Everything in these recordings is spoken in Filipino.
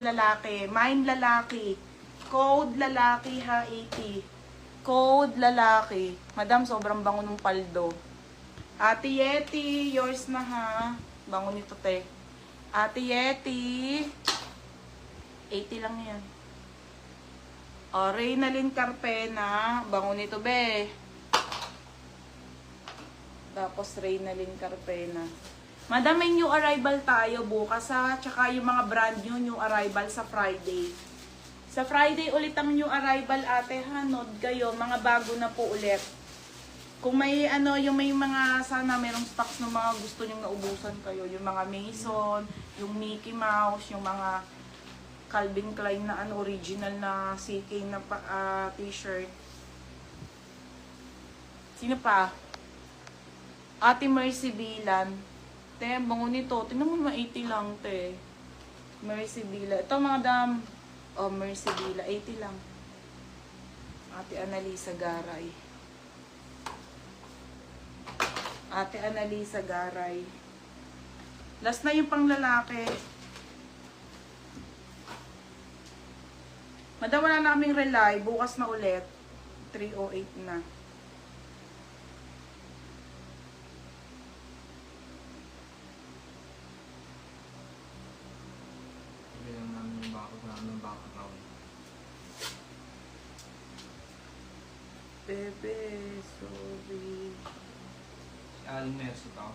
lalaki. Mine lalaki. Code lalaki ha, 80. Code lalaki. Madam, sobrang bango ng paldo. Ate Yeti, yours na ha. Bango nito, te. Ate Yeti. 80 lang yan. O, Reynalyn Carpena. Bango nito, be. Tapos, Reynalyn Carpena. Madam, may new arrival tayo bukas ha. Tsaka yung mga brand new arrival sa Friday. Sa Friday ulit ang new arrival, ate ha. Note kayo, mga bago na po ulit. Kung may yung may mga sana merong stocks ng mga gusto nyong naubusan kayo. Yung mga Mason, yung Mickey Mouse, yung mga Calvin Klein na original na CK na t-shirt. Sino pa? Ate Mercy Bilan. Te, bango nito. Tingnan mo, 80 lang, te. Mercy Bila. Ito, mga dam. Oh, Mercy Bila. 80 lang. Ate Annalisa Garay. Ate Annalisa Garay. Last na yung pang lalaki. Madam, wala na kaming rely. Bukas na ulit. 308 na. Bebe, sorry. Si Alan Mercy to.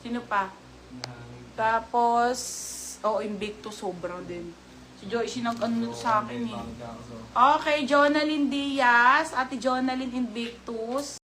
Sino pa? Tapos, Invictus sobra din. Si Joyce nag-ano sa akin eh. Okay, Jonalyn Diaz, Ate Jonalyn Invictus.